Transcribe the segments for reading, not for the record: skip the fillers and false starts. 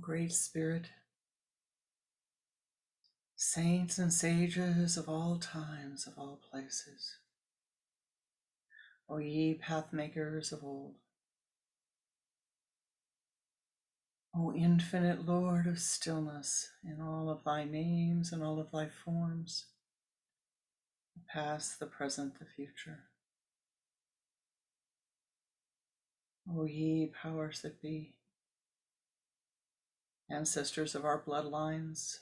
Great Spirit, saints and sages of all times, of all places, O ye pathmakers of old, O infinite Lord of stillness in all of thy names and all of thy forms, the past, the present, the future. O ye powers that be, ancestors of our bloodlines,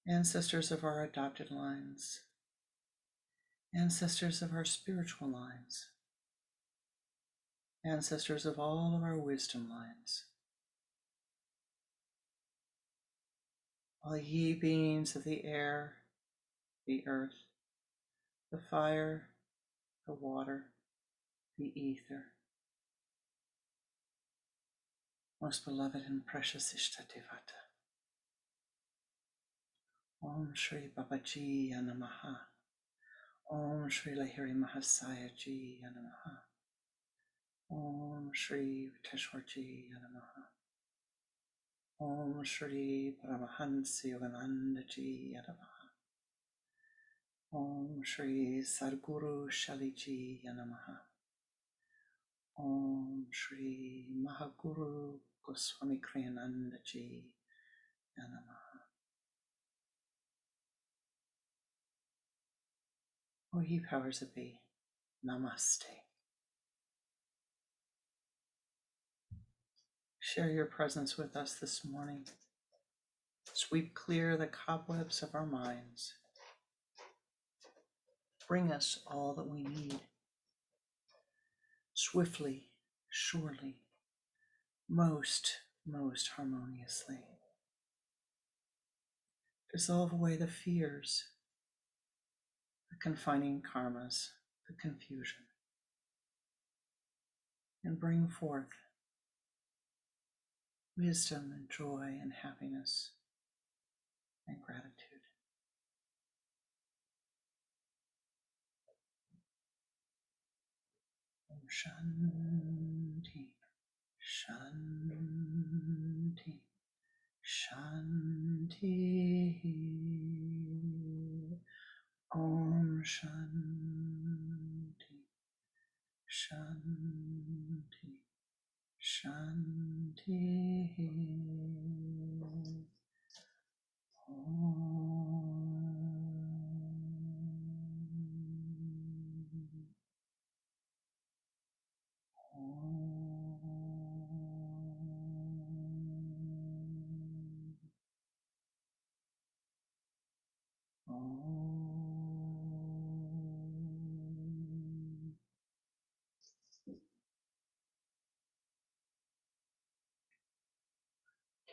ancestors of our adopted lines, ancestors of our spiritual lines, ancestors of all of our wisdom lines, all ye beings of the air, the earth, the fire, the water, the ether, most beloved and precious Ishtadevata. Om Shri Babaji Namaha. Om Shri Lahiri Mahasaya Ji Namaha. Om Shri Viteshwarji Namaha. Om Shri Paramahansa Yogananda Ji Namaha. Om Shri Sadguru Shaliji Namaha. Om Shri Mahaguru Goswami Kriyananda Ji Namaha. O ye powers that be, Namaste. Share your presence with us this morning. Sweep clear the cobwebs of our minds. Bring us all that we need. Swiftly, surely, most harmoniously. Dissolve away the fears, the confining karmas, the confusion, and bring forth wisdom and joy and happiness and gratitude. Om Shanti, Shanti, Shanti. Om Shanti, Shanti, Shanti.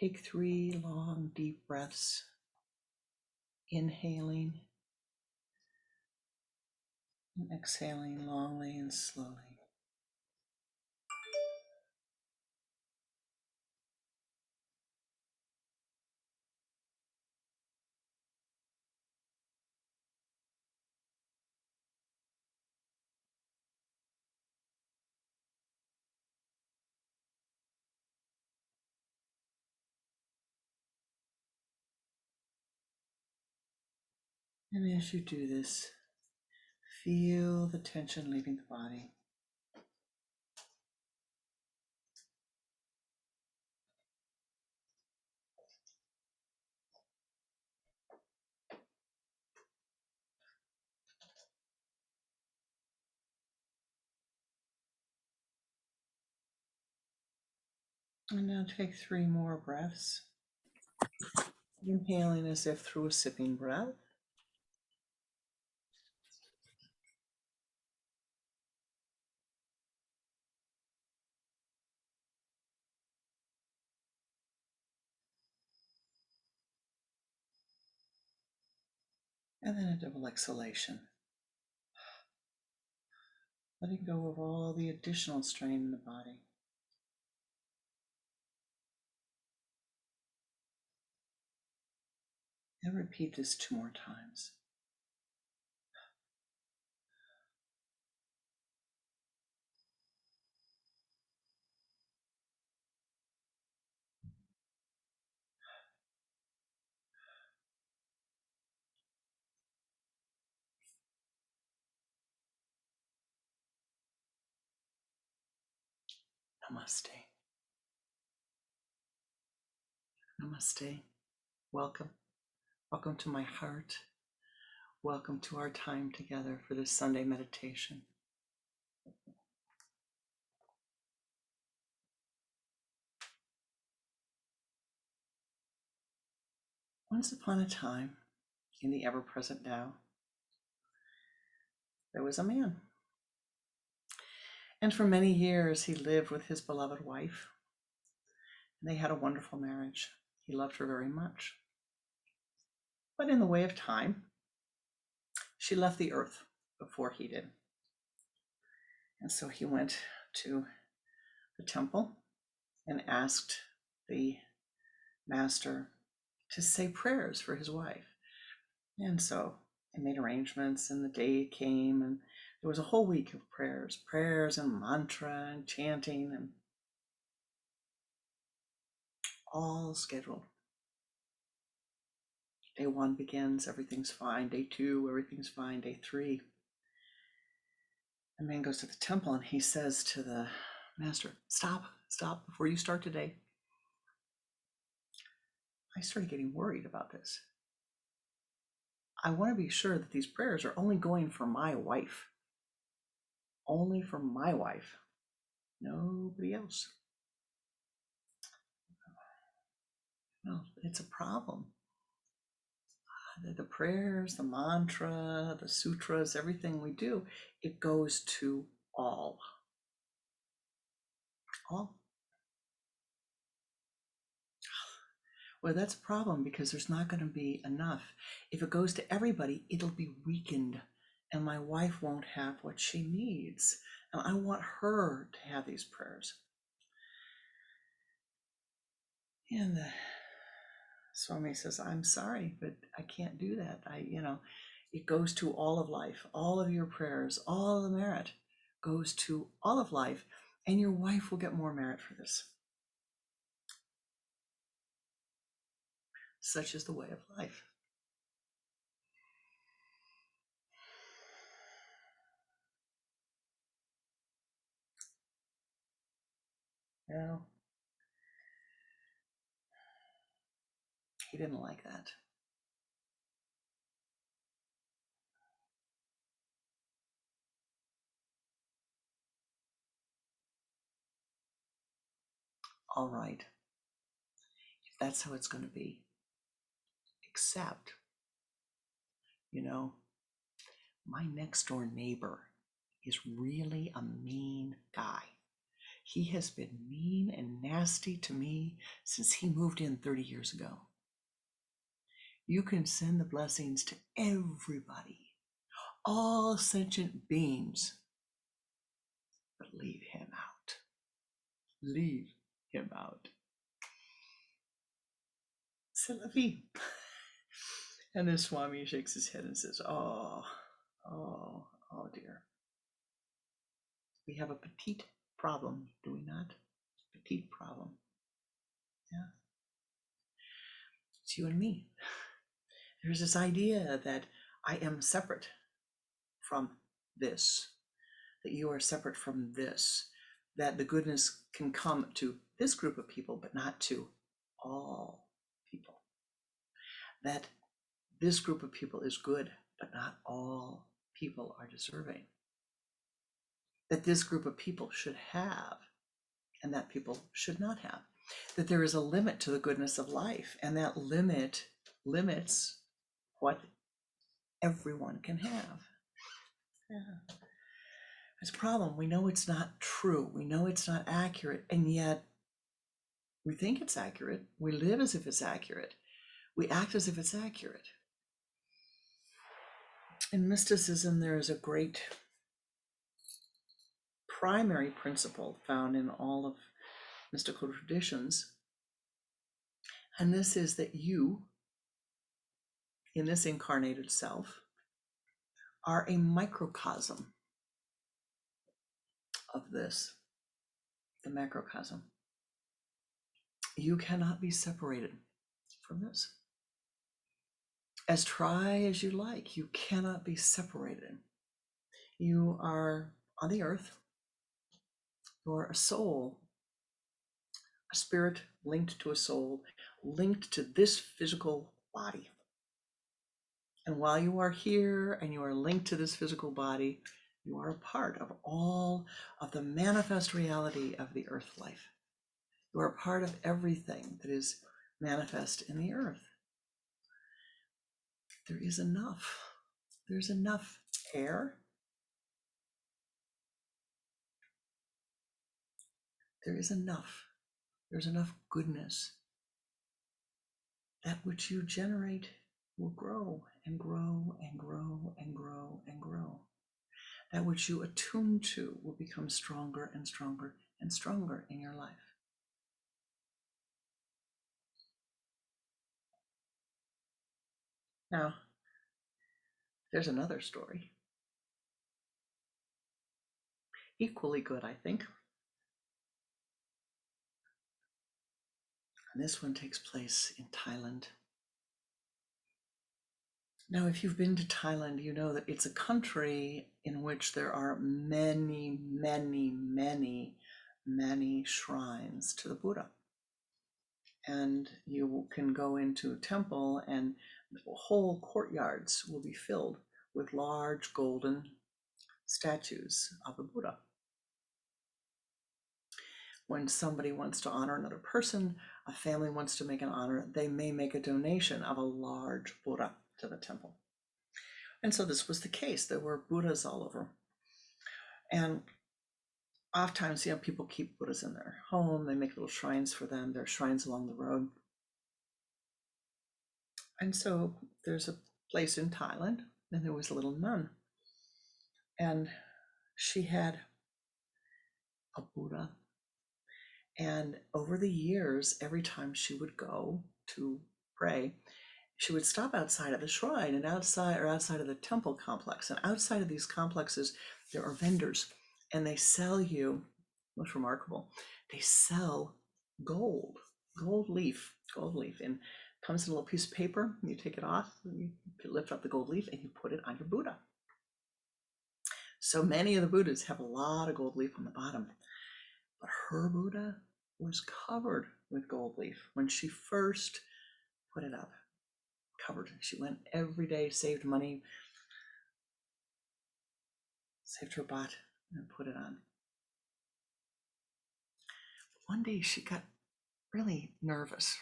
Take 3 long, deep breaths, inhaling and exhaling longly and slowly. And as you do this, feel the tension leaving the body. And now take 3 more breaths, inhaling as if through a sipping breath. And then a double exhalation, letting go of all the additional strain in the body. And repeat this 2 more times. Namaste. Namaste. Welcome. Welcome to my heart. Welcome to our time together for this Sunday meditation. Once upon a time, in the ever-present now, there was a man. And for many years, he lived with his beloved wife. And they had a wonderful marriage. He loved her very much. But in the way of time, she left the earth before he did. And so he went to the temple and asked the master to say prayers for his wife. And so they made arrangements, and the day came, and there was a whole week of prayers and mantra and chanting, and all scheduled. Day 1 begins, everything's fine. Day 2, everything's fine. Day 3, the man goes to the temple and he says to the master, stop before you start today. I started getting worried about this. I want to be sure that these prayers are only going for my wife. Only for my wife. Nobody else. No, it's a problem. The prayers, the mantra, the sutras, everything we do, it goes to all. All. Well, that's a problem because there's not going to be enough. If it goes to everybody, it'll be weakened, and my wife won't have what she needs. And I want her to have these prayers. And the Swami says, I'm sorry, but I can't do that. It goes to all of life, all of your prayers, all of the merit goes to all of life, and your wife will get more merit for this. Such is the way of life. No, he didn't like that. All right, if that's how it's going to be, except, my next door neighbor is really a mean guy. He has been mean and nasty to me since he moved in 30 years ago. You can send the blessings to everybody, all sentient beings, but leave him out. Leave him out. C'est la vie. And then Swami shakes his head and says, oh dear. We have a petite problem, do we not? Petite problem. Yeah. It's you and me. There's this idea that I am separate from this, that you are separate from this, that the goodness can come to this group of people, but not to all people. That this group of people is good, but not all people are deserving. That this group of people should have, and that people should not have. That there is a limit to the goodness of life, and that limit limits what everyone can have. Yeah. It's a problem. We know it's not true. We know it's not accurate, and yet we think it's accurate. We live as if it's accurate. We act as if it's accurate. In mysticism, there is a great primary principle found in all of mystical traditions, and this is that you, in this incarnated self, are a microcosm of this, the macrocosm. You cannot be separated from this. As try as you like, you cannot be separated. You are on the earth. You are a soul a spirit linked to a soul, linked to this physical body. And while you are here and you are linked to this physical body, you are a part of all of the manifest reality of the earth life. You are a part of everything that is manifest in the earth. There is enough. There's enough air. There is enough. There's enough goodness. That which you generate will grow and grow and grow and grow and grow. That which you attune to will become stronger and stronger and stronger in your life. Now, there's another story. Equally good, I think. And this one takes place in Thailand. Now, if you've been to Thailand, you know that it's a country in which there are many, many, many, many shrines to the Buddha. And you can go into a temple and whole courtyards will be filled with large golden statues of the Buddha. When somebody wants to honor another person, a family wants to make an honor, they may make a donation of a large Buddha to the temple. And so this was the case. There were Buddhas all over. And oftentimes, people keep Buddhas in their home. They make little shrines for them. There are shrines along the road. And so there's a place in Thailand, and there was a little nun. And she had a Buddha. And over the years, every time she would go to pray, she would stop outside of the shrine and outside of the temple complex. And outside of these complexes, there are vendors, and they sell you, most remarkable, they sell gold leaf, and comes in a little piece of paper. And you take it off, and you lift up the gold leaf, and you put it on your Buddha. So many of the Buddhas have a lot of gold leaf on the bottom, but her Buddha was covered with gold leaf when she first put it up. Covered. She went every day, saved money, saved her baht, and put it on. One day she got really nervous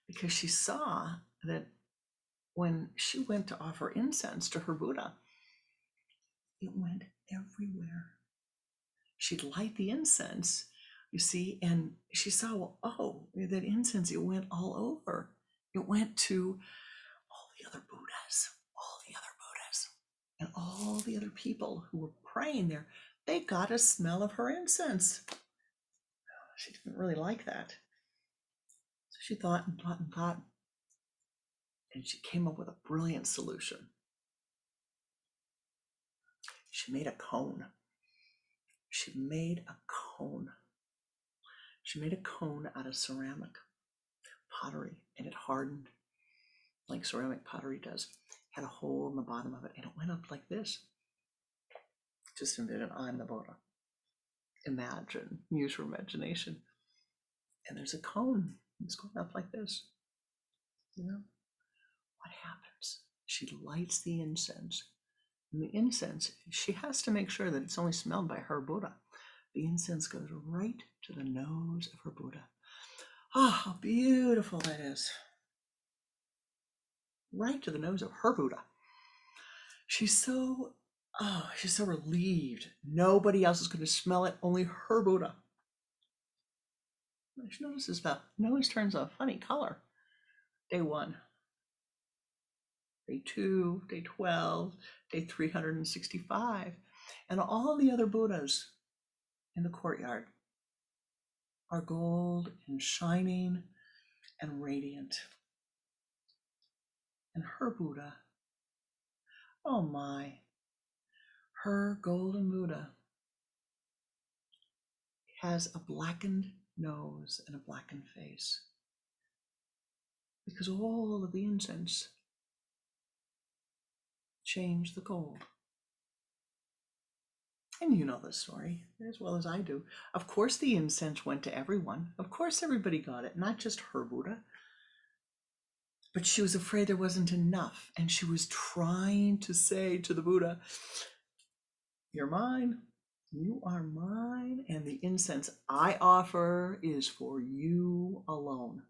because she saw that when she went to offer incense to her Buddha, it went everywhere. She'd light the incense, you see, and she saw, well, oh, that incense, it went all over. It went to all the other Buddhas, and all the other people who were praying there. They got a smell of her incense. She didn't really like that. So she thought and thought and thought, and she came up with a brilliant solution. She made a cone. She made a cone out of ceramic pottery, and it hardened like ceramic pottery does. Had a hole in the bottom of it, and it went up like this. Just envision, I'm the Buddha. Imagine, use your imagination. And there's a cone. It's going up like this. What happens? She lights the incense. And the incense, she has to make sure that it's only smelled by her Buddha. The incense goes right to the nose of her Buddha. Oh, how beautiful that is. Right to the nose of her Buddha. She's so relieved. Nobody else is going to smell it, only her Buddha. She notices the nose turns a funny color. Day 1. Day 2, day 12, day 365. And all the other Buddhas in the courtyard are gold and shining and radiant. And her Buddha, oh my, her golden Buddha has a blackened nose and a blackened face because all of the incense changed the gold. And you know the story as well as I do. Of course, the incense went to everyone. Of course, everybody got it, not just her Buddha. But she was afraid there wasn't enough. And she was trying to say to the Buddha, you're mine. You are mine. And the incense I offer is for you alone,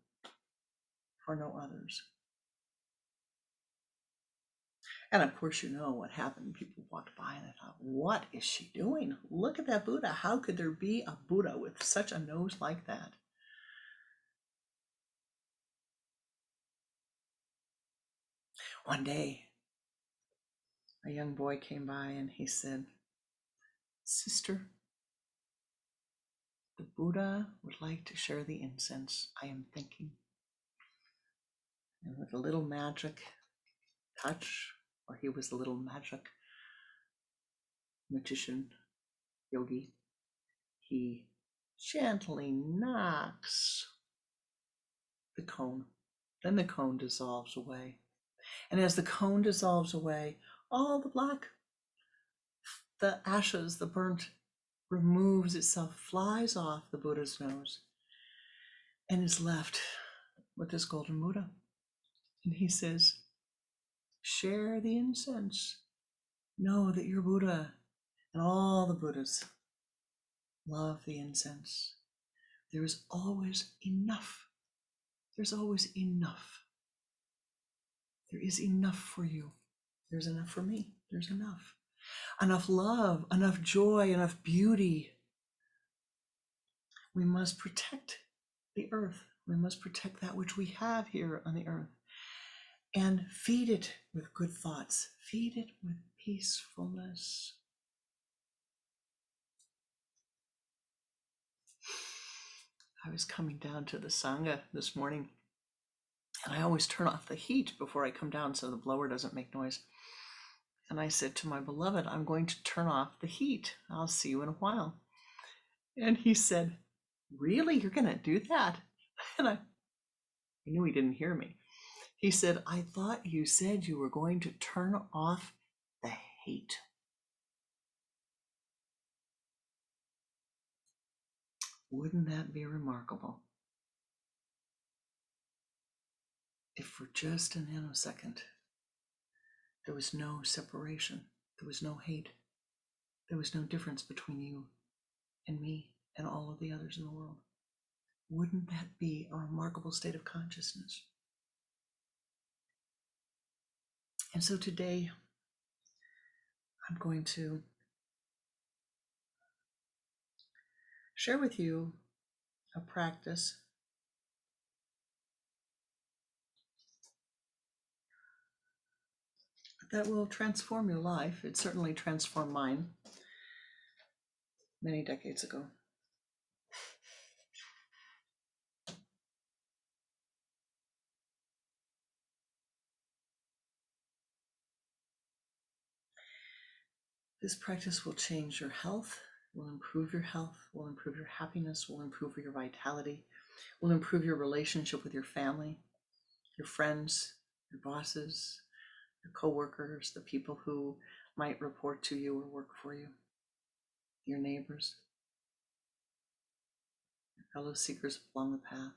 for no others. And of course, you know what happened. People walked by and they thought, what is she doing? Look at that Buddha. How could there be a Buddha with such a nose like that? One day, a young boy came by and he said, Sister, the Buddha would like to share the incense, I am thinking. And with a little magic touch, or he was a little magic magician, yogi, he gently knocks the cone. Then the cone dissolves away. And as the cone dissolves away, all the black, the ashes, the burnt, removes itself, flies off the Buddha's nose, and is left with this golden Buddha. And he says, share the incense. Know that your Buddha and all the Buddhas love the incense. There is always enough. There's always enough. There is enough for you. There's enough for me. There's enough. Enough love, enough joy, enough beauty. We must protect the earth. We must protect that which we have here on the earth and feed it with good thoughts. Feed it with peacefulness. I was coming down to the Sangha this morning, and I always turn off the heat before I come down so the blower doesn't make noise. And I said to my beloved, I'm going to turn off the heat. I'll see you in a while. And he said, really? You're going to do that? And I knew he didn't hear me. He said, I thought you said you were going to turn off the hate. Wouldn't that be remarkable? If for just a nanosecond, there was no separation, there was no hate, there was no difference between you and me and all of the others in the world. Wouldn't that be a remarkable state of consciousness? And so today, I'm going to share with you a practice that will transform your life. It certainly transformed mine many decades ago. This practice will change your health, will improve your health, will improve your happiness, will improve your vitality, will improve your relationship with your family, your friends, your bosses, your coworkers, the people who might report to you or work for you, your neighbors, your fellow seekers along the path.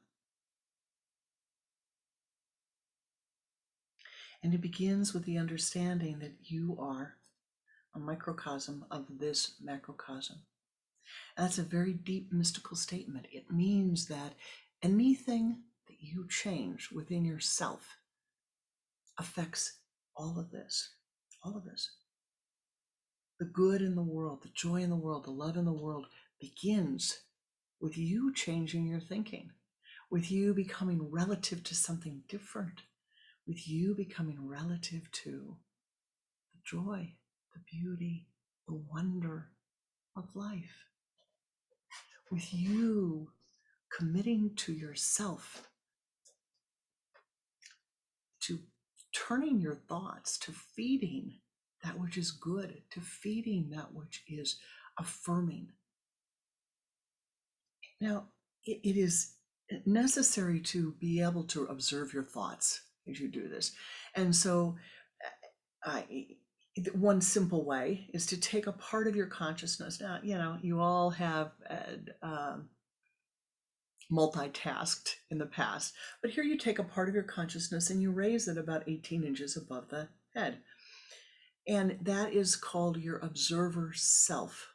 And it begins with the understanding that you are a microcosm of this macrocosm. And that's a very deep mystical statement. It means that anything that you change within yourself affects all of this, all of this. The good in the world, the joy in the world, the love in the world begins with you changing your thinking, with you becoming relative to something different, with you becoming relative to the joy, the beauty, the wonder of life, with you committing to yourself, to turning your thoughts to feeding that which is good, to feeding that which is affirming. Now, it is necessary to be able to observe your thoughts as you do this. And so one simple way is to take a part of your consciousness. Now, you all have multitasked in the past, but here you take a part of your consciousness and you raise it about 18 inches above the head. And that is called your observer self.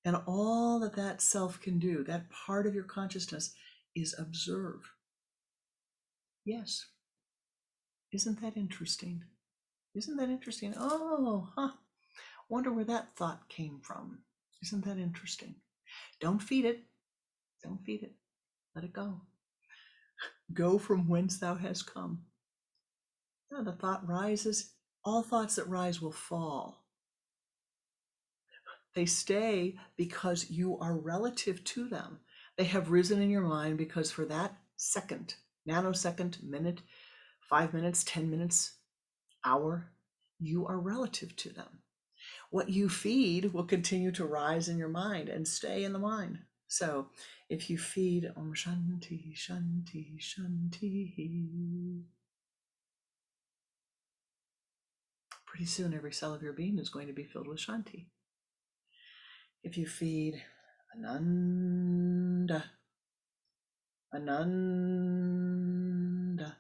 And all that that self can do, that part of your consciousness, is observe. Yes. Isn't that interesting? Isn't that interesting? Oh, wonder where that thought came from. Isn't that interesting? Don't feed it. Don't feed it. Let it go. Go from whence thou hast come. No, the thought rises. All thoughts that rise will fall. They stay because you are relative to them. They have risen in your mind because for that second, nanosecond, minute, 5 minutes, 10 minutes, hour, you are relative to them. What you feed will continue to rise in your mind and stay in the mind. So if you feed Om Shanti, Shanti, Shanti, pretty soon every cell of your being is going to be filled with Shanti. If you feed Ananda, Ananda,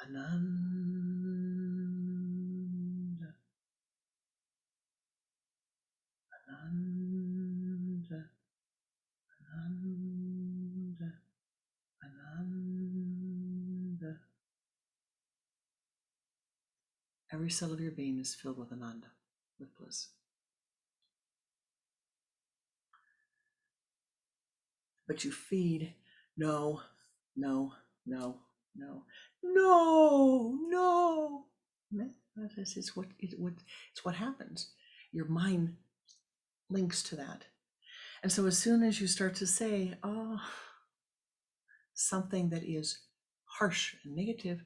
Ananda, Ananda, Ananda, Ananda. Every cell of your being is filled with Ananda, with bliss. But you feed no, no, no, no, no, no. It's what happens. Your mind links to that. And so as soon as you start to say, oh, something that is harsh and negative,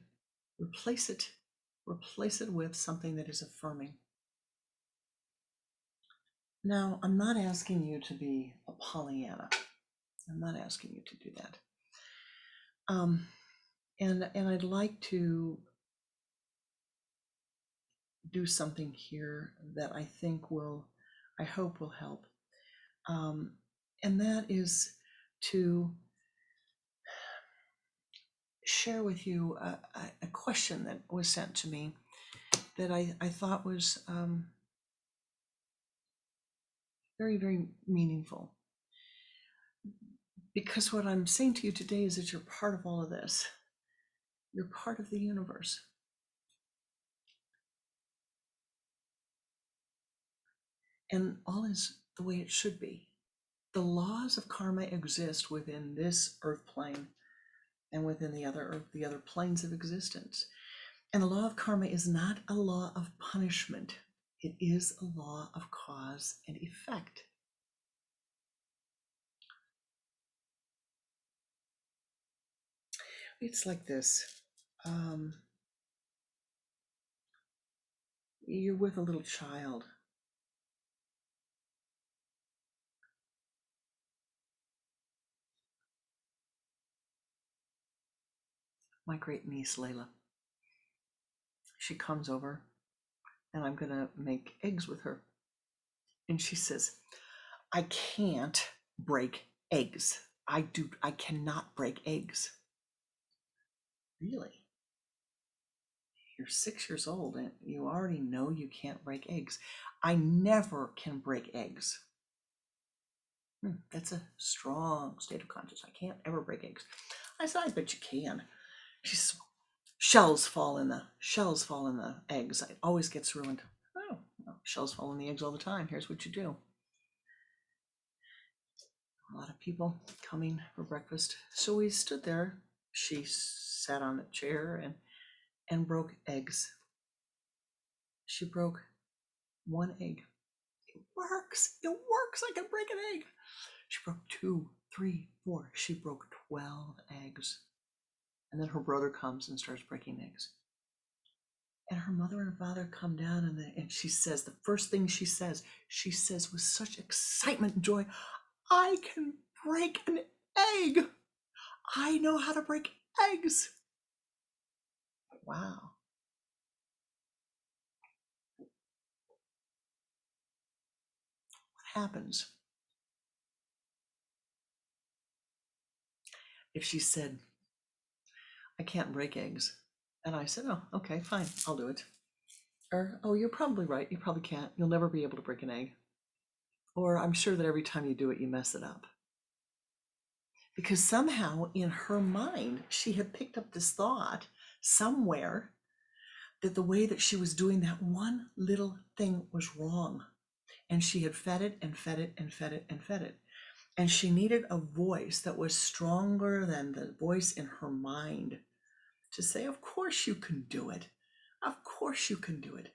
replace it with something that is affirming. Now, I'm not asking you to be a Pollyanna. I'm not asking you to do that. And I'd like to do something here that I hope will help. And that is to share with you a question that was sent to me that I thought was very, very meaningful. Because what I'm saying to you today is that you're part of all of this. You're part of the universe. And all is the way it should be. The laws of karma exist within this earth plane and within the other planes of existence. And the law of karma is not a law of punishment. It is a law of cause and effect. It's like this. You're with a little child. My great niece, Layla. She comes over and I'm going to make eggs with her. And she says, I can't break eggs. I cannot break eggs. Really? You're 6 years old and you already know you can't break eggs. I never can break eggs. That's a strong state of consciousness. I can't ever break eggs. I said, I bet you can. She says, shells fall in the eggs. It always gets ruined. Oh, well, shells fall in the eggs all the time. Here's what you do. A lot of people coming for breakfast. So we stood there. She sat on the chair and broke eggs. She broke one egg. It works. It works. I can break an egg. She broke 2, 3, 4. She broke 12 eggs. And then her brother comes and starts breaking eggs. And her mother and father come down and she says, the first thing she says with such excitement and joy, I can break an egg. I know how to break eggs. Wow. happens if she said, I can't break eggs? And I said, oh, okay, fine, I'll do it. Or, oh, you're probably right, you probably can't. You'll never be able to break an egg. Or I'm sure that every time you do it, you mess it up. Because somehow in her mind, she had picked up this thought somewhere that the way that she was doing that one little thing was wrong. And she had fed it and fed it and fed it and fed it. And she needed a voice that was stronger than the voice in her mind to say, of course you can do it. Of course you can do it.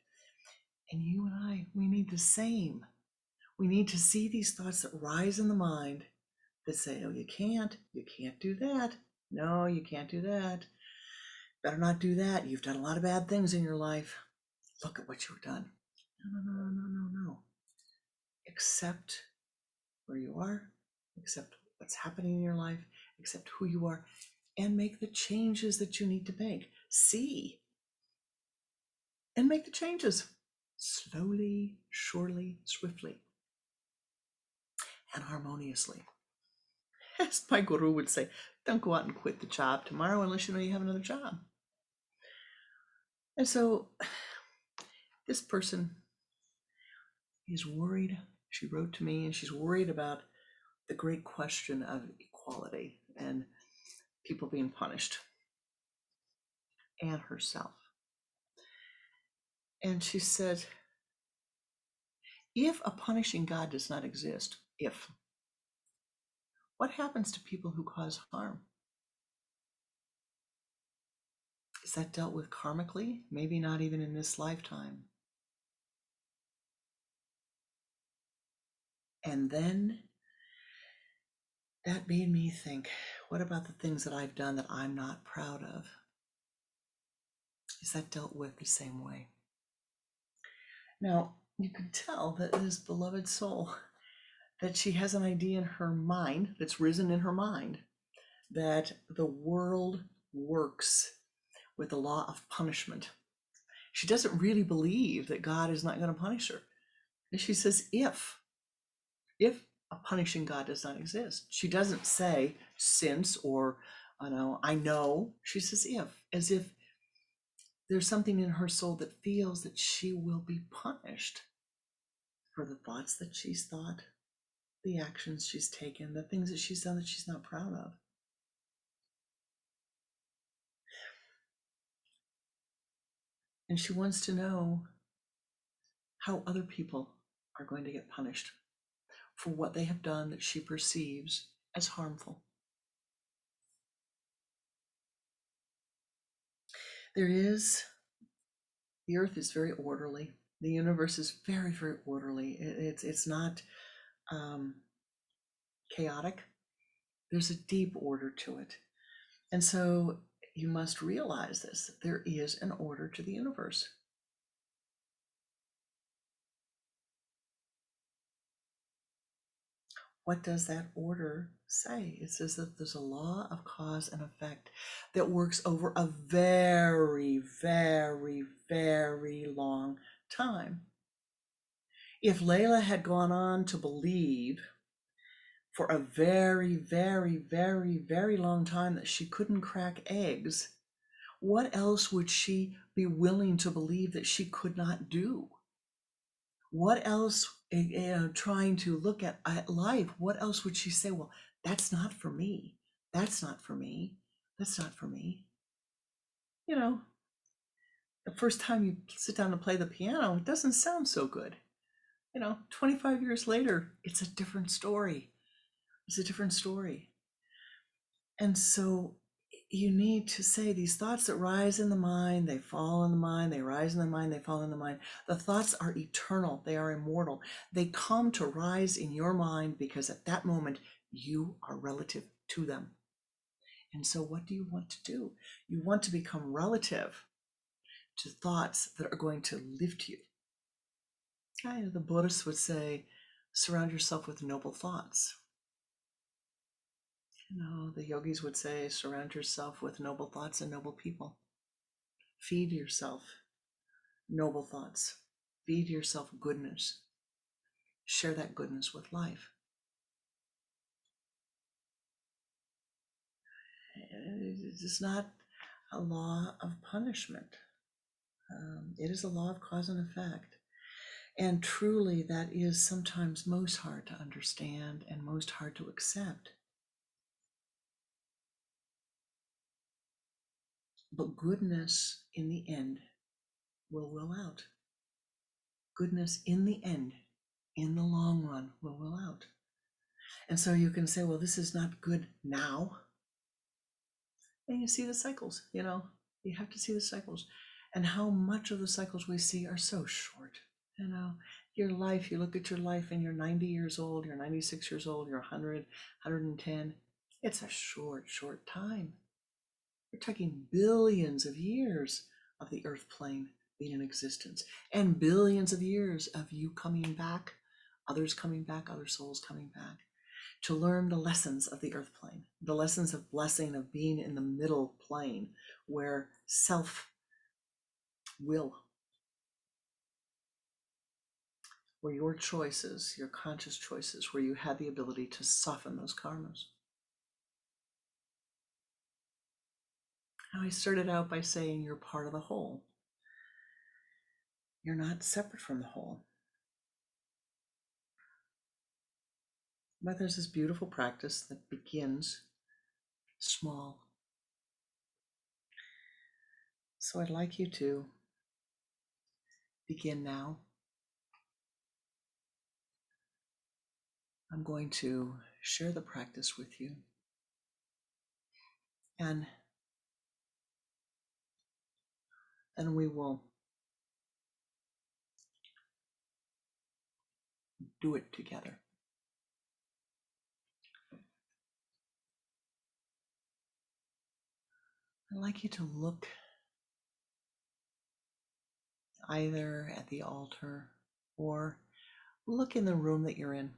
And you and I, we need the same. We need to see these thoughts that rise in the mind that say, oh, you can't do that. No, you can't do that. Better not do that. You've done a lot of bad things in your life. Look at what you've done. No. Accept where you are, accept what's happening in your life, accept who you are, and make the changes that you need to make. See and make the changes slowly, surely, swiftly, and harmoniously. As my guru would say, don't go out and quit the job tomorrow unless you know you have another job. And so this person is worried. She wrote to me and she's worried about the great question of equality and people being punished, and herself. And she said, if a punishing God does not exist, what happens to people who cause harm? Is that dealt with karmically? Maybe not even in this lifetime. And then that made me think, what about the things that I've done that I'm not proud of? Is that dealt with the same way? Now, you can tell that this beloved soul, that she has an idea in her mind, that's risen in her mind, that the world works with the law of punishment. She doesn't really believe that God is not going to punish her. And she says, if a punishing God does not exist. She doesn't say since or I know. She says if, as if there's something in her soul that feels that she will be punished for the thoughts that she's thought, the actions she's taken, the things that she's done that she's not proud of. And she wants to know how other people are going to get punished for what they have done that she perceives as harmful. The earth is very orderly. The universe is very, very orderly. It's not chaotic. There's a deep order to it. And so you must realize this. There is an order to the universe. What does that order say? It says that there's a law of cause and effect that works over a very, very, very long time. If Layla had gone on to believe for a very, very, very, very long time that she couldn't crack eggs, what else would she be willing to believe that she could not do? What else, trying to look at life, what else would she say? Well, that's not for me. That's not for me. That's not for me. The first time you sit down and play the piano, it doesn't sound so good. 25 years later, it's a different story. It's a different story. And so you need to say these thoughts that rise in the mind, they fall in the mind, they rise in the mind, they fall in the mind. The thoughts are eternal, they are immortal. They come to rise in your mind because at that moment you are relative to them. And so what do you want to do? You want to become relative to thoughts that are going to lift you. The Buddhists would say, surround yourself with noble thoughts. The yogis would say, surround yourself with noble thoughts and noble people. Feed yourself noble thoughts. Feed yourself goodness. share that goodness with life. It is not a law of punishment. It is a law of cause and effect. And truly, that is sometimes most hard to understand and most hard to accept. But goodness in the end will out. Goodness in the end, in the long run, will out. And so you can say, well, this is not good now. And you see the cycles, you have to see the cycles. And how much of the cycles we see are so short. Your life, you look at your life and you're 90 years old, you're 96 years old, you're 100, 110. It's a short, short time. We're talking billions of years of the earth plane being in existence, and billions of years of you coming back, others coming back, other souls coming back, to learn the lessons of the earth plane, the lessons of blessing, of being in the middle plane where self will, where your choices, your conscious choices, where you have the ability to soften those karmas. Now, I started out by saying you're part of the whole. You're not separate from the whole. But there's this beautiful practice that begins small. So I'd like you to begin now. I'm going to share the practice with you. And then we will do it together. I'd like you to look either at the altar or look in the room that you're in.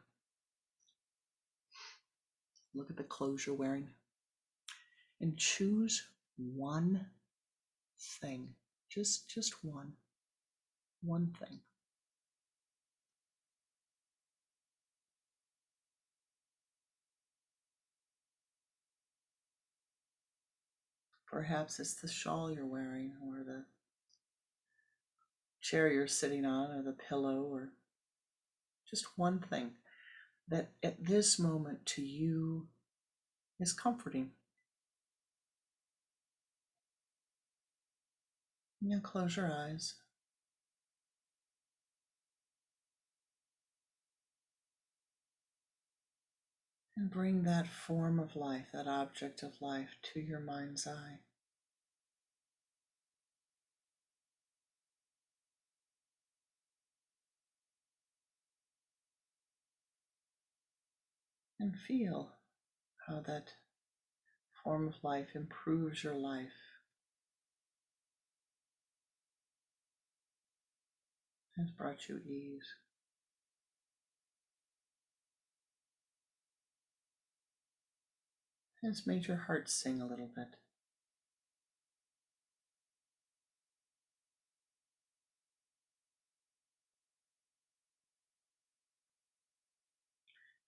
Look at the clothes you're wearing and choose one thing, just one thing. Perhaps it's the shawl you're wearing, or the chair you're sitting on, or the pillow, or just one thing that at this moment to you is comforting. Now close your eyes. And bring that form of life, that object of life, to your mind's eye. And feel how that form of life improves your life, has brought you ease. Has made your heart sing a little bit.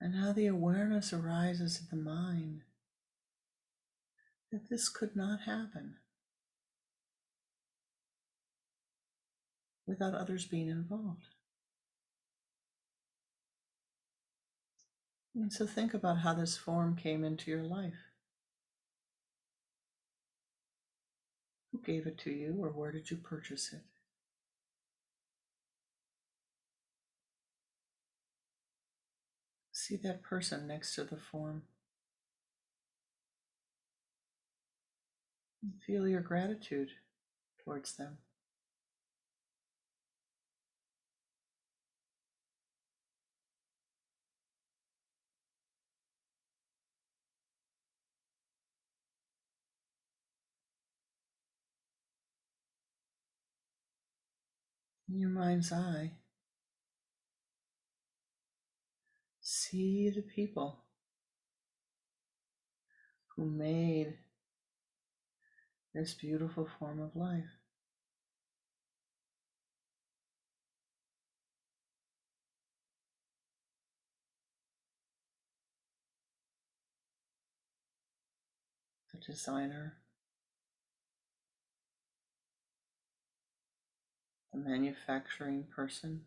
And how the awareness arises in the mind that this could not happen without others being involved. And so think about how this form came into your life. Who gave it to you, or where did you purchase it? See that person next to the form. And feel your gratitude towards them. In your mind's eye, see the people who made this beautiful form of life. designer, the manufacturing person,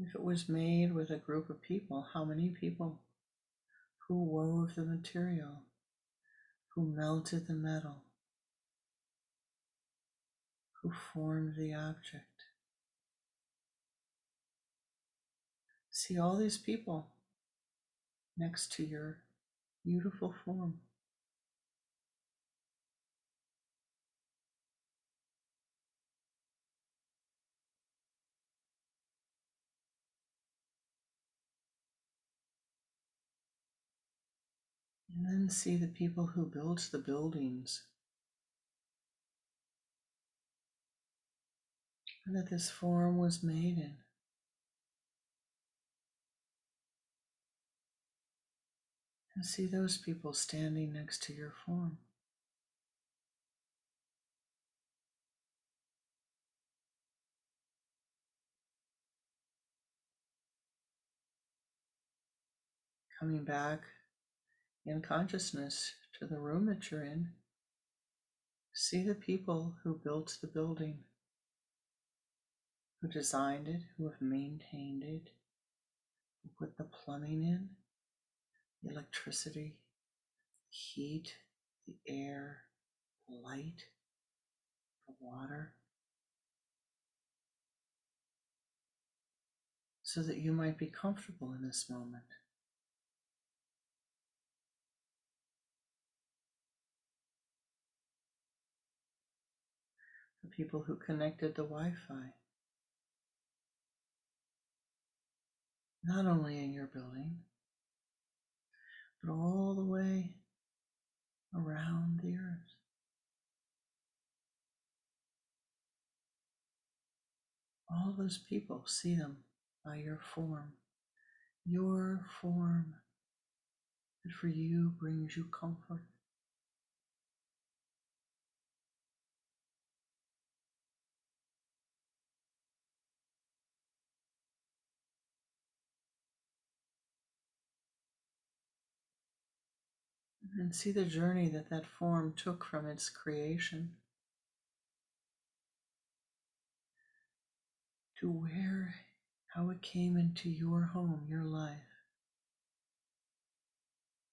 if it was made with a group of people, how many people? Who wove the material? Who melted the metal? Who formed the object? See all these people next to your beautiful form. And then see the people who built the buildings that this form was made in. And see those people standing next to your form. Coming back in consciousness to the room that you're in. See the people who built the building, who designed it, who have maintained it, who put the plumbing in, the electricity, the heat, the air, the light, the water, so that you might be comfortable in this moment. The people who connected the Wi-Fi, not only in your building, but all the way around the earth. All those people, see them by your form that for you brings you comfort. And see the journey that that form took from its creation to where, how it came into your home, your life,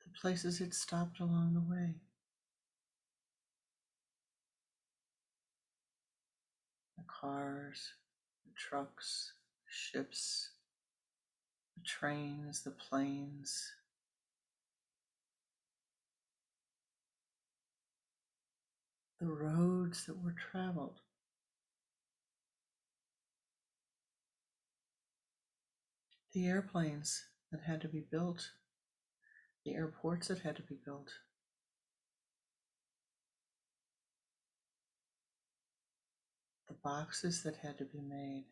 the places it stopped along the way, the cars, the trucks, the ships, the trains, the planes, the roads that were traveled. The airplanes that had to be built, the airports that had to be built, the boxes that had to be made,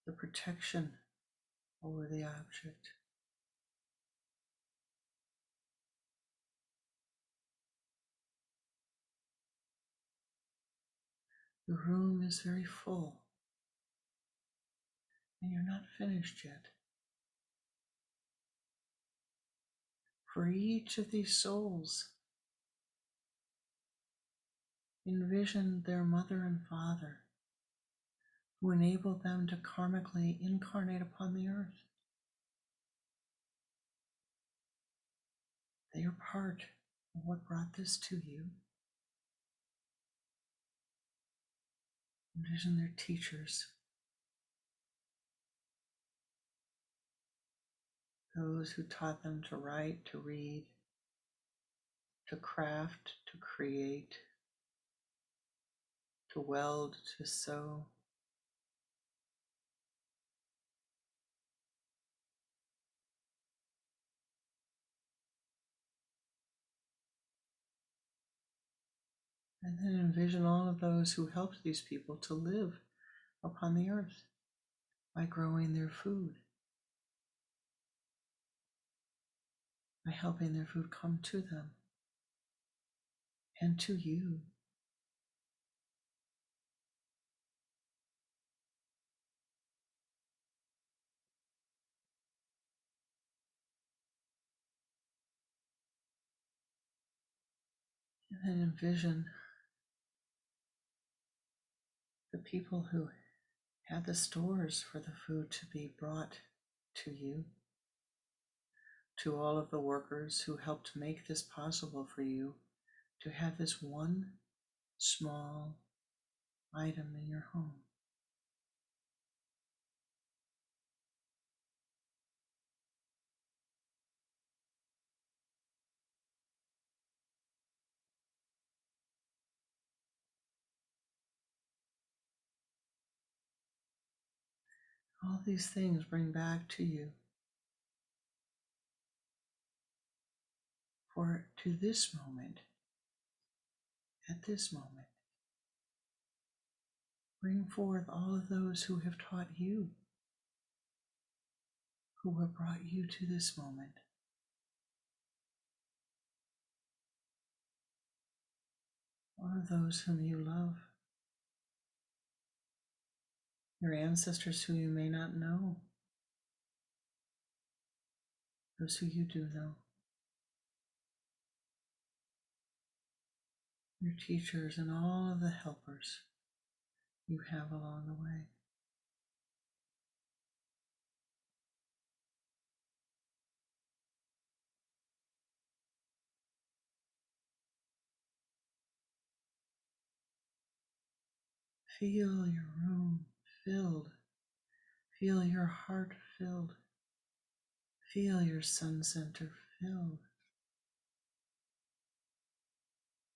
the protection over the object. The room is very full, and you're not finished yet. For each of these souls, envision their mother and father who enabled them to karmically incarnate upon the earth. They are part of what brought this to you. Envision their teachers, those who taught them to write, to read, to craft, to create, to weld, to sew. And then envision all of those who helped these people to live upon the earth by growing their food, by helping their food come to them and to you. And then envision the people who had the stores for the food to be brought to you, to all of the workers who helped make this possible for you to have this one small item in your home. All these things bring back to you for to this moment, at this moment, bring forth all of those who have taught you, who have brought you to this moment. All of those whom you love, your ancestors who you may not know, those who you do know, your teachers and all of the helpers you have along the way. Feel your room filled. Feel your heart filled. Feel your sun center filled.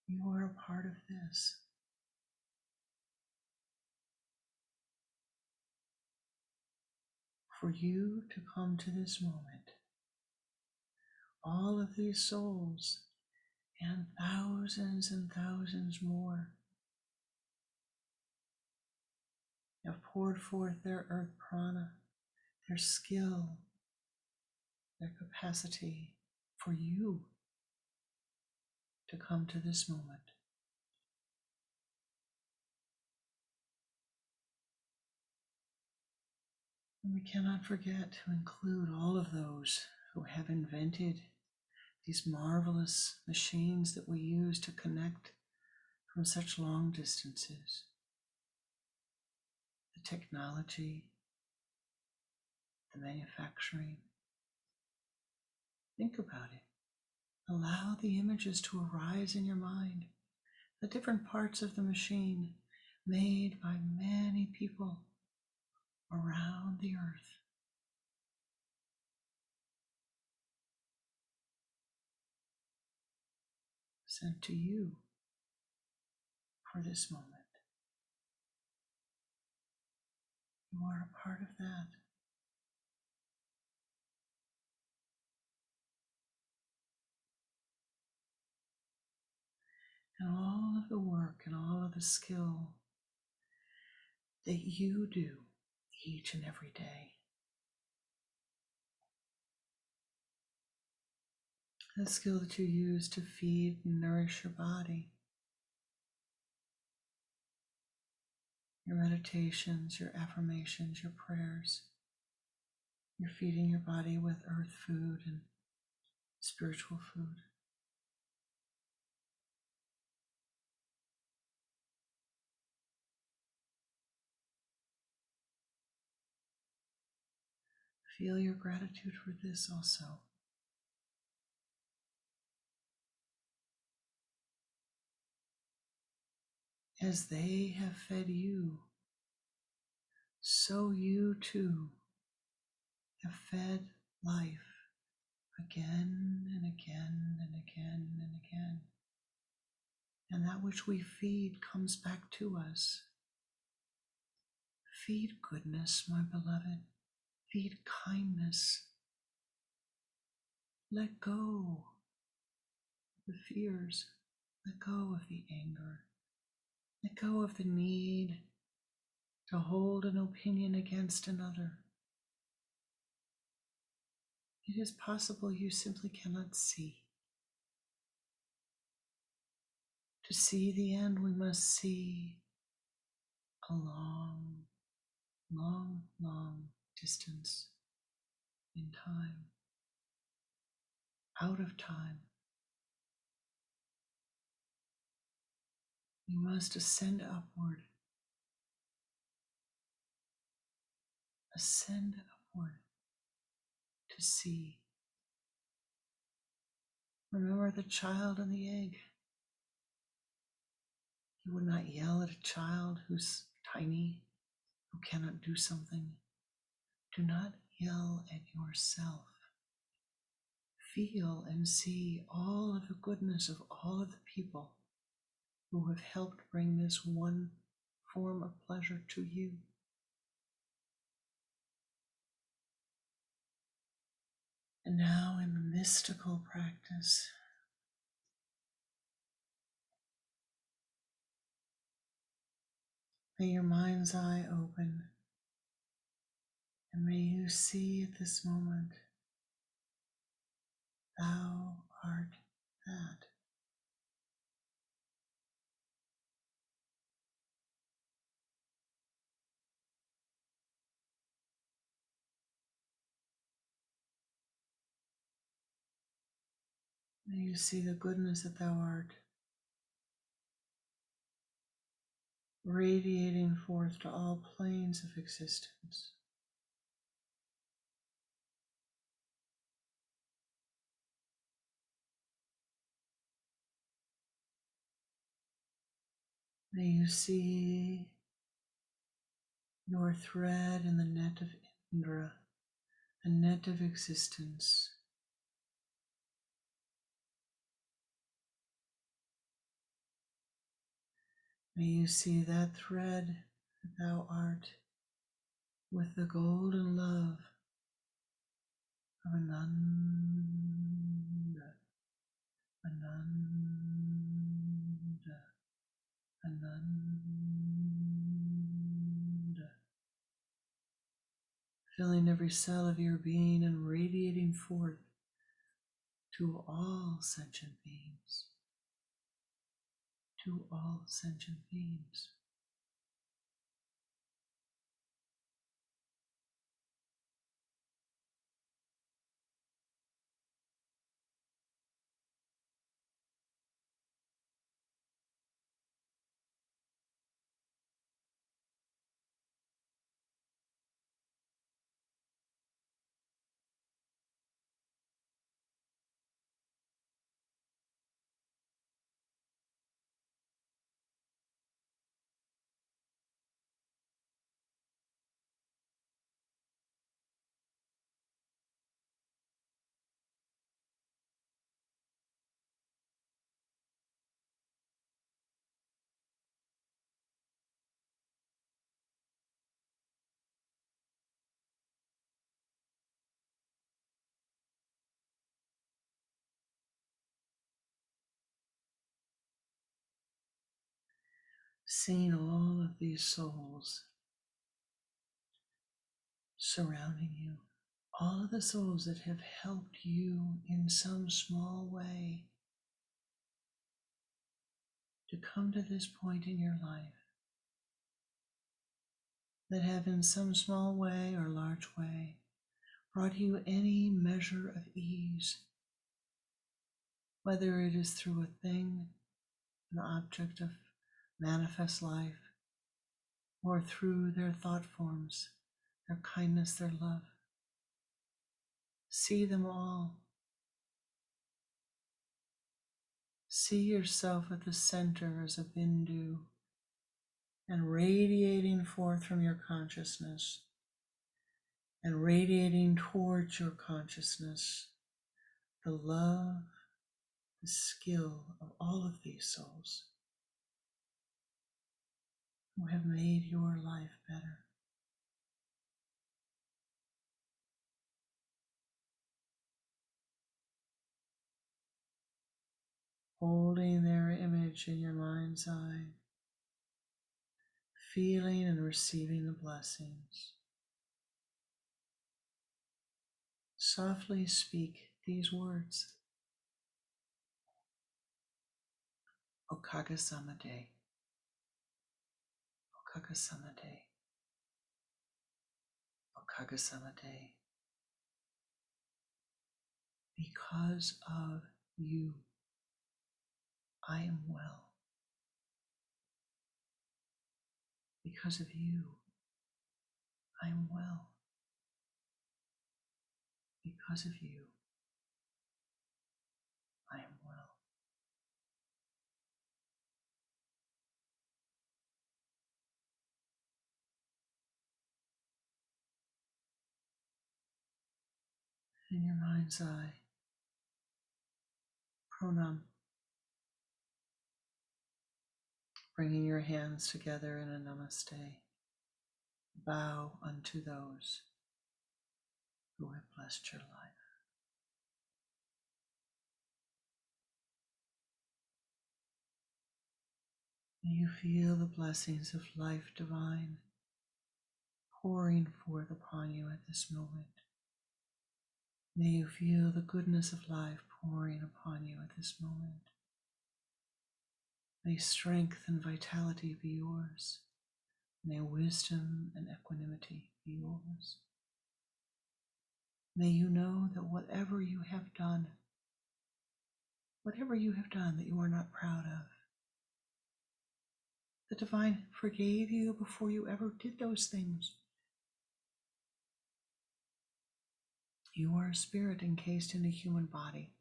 You are a part of this. For you to come to this moment, all of these souls and thousands more have poured forth their earth prana, their skill, their capacity for you to come to this moment. And we cannot forget to include all of those who have invented these marvelous machines that we use to connect from such long distances. The technology, the manufacturing. Think about it. Allow the images to arise in your mind, the different parts of the machine made by many people around the earth. Sent to you for this moment. You are a part of that. And all of the work and all of the skill that you do each and every day. The skill that you use to feed and nourish your body. Your meditations, your affirmations, your prayers. You're feeding your body with earth food and spiritual food. Feel your gratitude for this also. As they have fed you, so you too have fed life again and again and again and again. And that which we feed comes back to us. Feed goodness, my beloved. Feed kindness. Let go of the fears. Let go of the anger. Let go of the need to hold an opinion against another. It is possible you simply cannot see. To see the end, we must see a long, long distance in time, out of time. You must ascend upward. Ascend upward to see. Remember the child and the egg. You would not yell at a child who's tiny, who cannot do something. Do not yell at yourself. Feel and see all of the goodness of all of the people who have helped bring this one form of pleasure to you. And now in the mystical practice, may your mind's eye open, and may you see at this moment, thou art that. May you see the goodness that thou art, radiating forth to all planes of existence. May you see your thread in the net of Indra, the net of existence. May you see that thread that thou art with the golden love of Ananda, Ananda, Ananda, filling every cell of your being and radiating forth to all sentient beings, to all sentient beings. Seeing all of these souls surrounding you, all of the souls that have helped you in some small way to come to this point in your life, that have in some small way or large way brought you any measure of ease, whether it is through a thing, an object of manifest life, or through their thought forms, their kindness, their love. See them all. See yourself at the center as a bindu and radiating forth from your consciousness and radiating towards your consciousness the love, the skill of all of these souls who have made your life better. Holding their image in your mind's eye, feeling and receiving the blessings. Softly speak these words. Okagesamede, Okagesamede, Okagesamede. Because of you, I am well. Because of you, I am well. Because of you, I am well. In your mind's eye, pranam, bringing your hands together in a namaste. Bow unto those who have blessed your life. May you feel the blessings of life divine pouring forth upon you at this moment. May you feel the goodness of life pouring upon you at this moment. May strength and vitality be yours. May wisdom and equanimity be yours. May you know that whatever you have done that you are not proud of, the divine forgave you before you ever did those things. You are a spirit encased in a human body.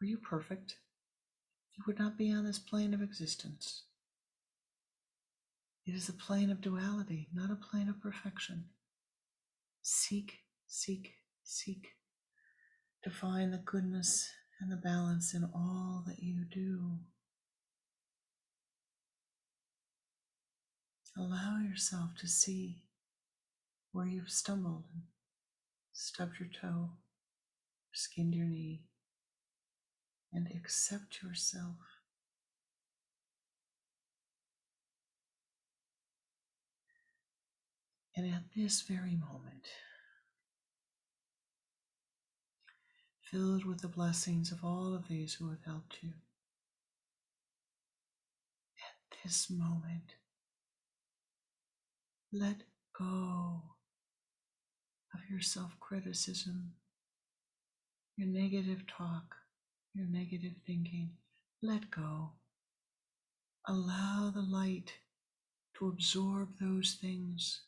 Were you perfect? You would not be on this plane of existence. It is a plane of duality, not a plane of perfection. Seek, seek, seek to find the goodness and the balance in all that you do. Allow yourself to see where you've stumbled and stubbed your toe, skinned your knee, and accept yourself. And at this very moment, filled with the blessings of all of these who have helped you, at this moment, let go of your self-criticism, your negative talk, your negative thinking. Let go. Allow the light to absorb those things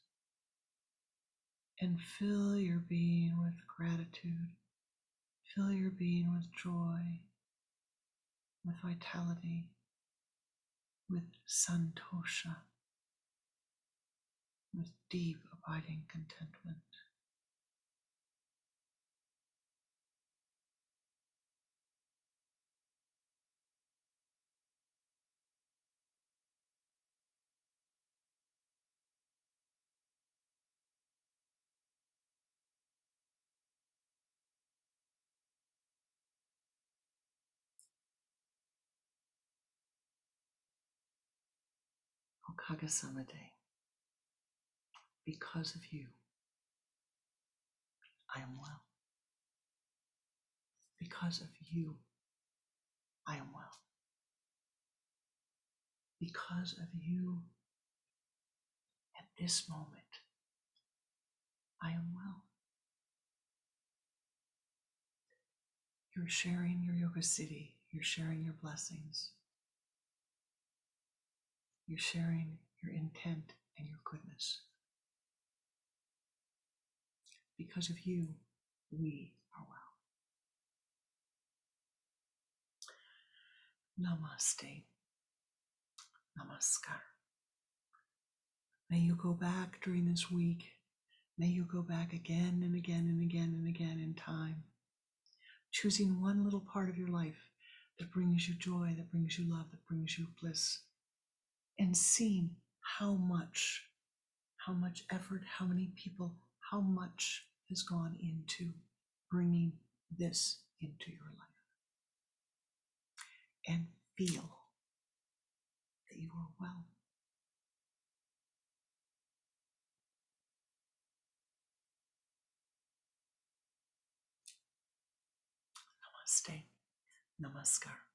and fill your being with gratitude, fill your being with joy, with vitality, with santosha, with deep abiding contentment. Okagesamede, because of you, I am well. Because of you, I am well. Because of you, at this moment, I am well. You're sharing your yoga city. You're sharing your blessings. You're sharing your intent and your goodness. Because of you, we are well. Namaste. Namaskar. May you go back during this week. May you go back again and again and again and again in time, choosing one little part of your life that brings you joy, that brings you love, that brings you bliss, and seeing how much effort, how many people, how much has gone into bringing this into your life. And feel that you are well. Namaste. Namaskar.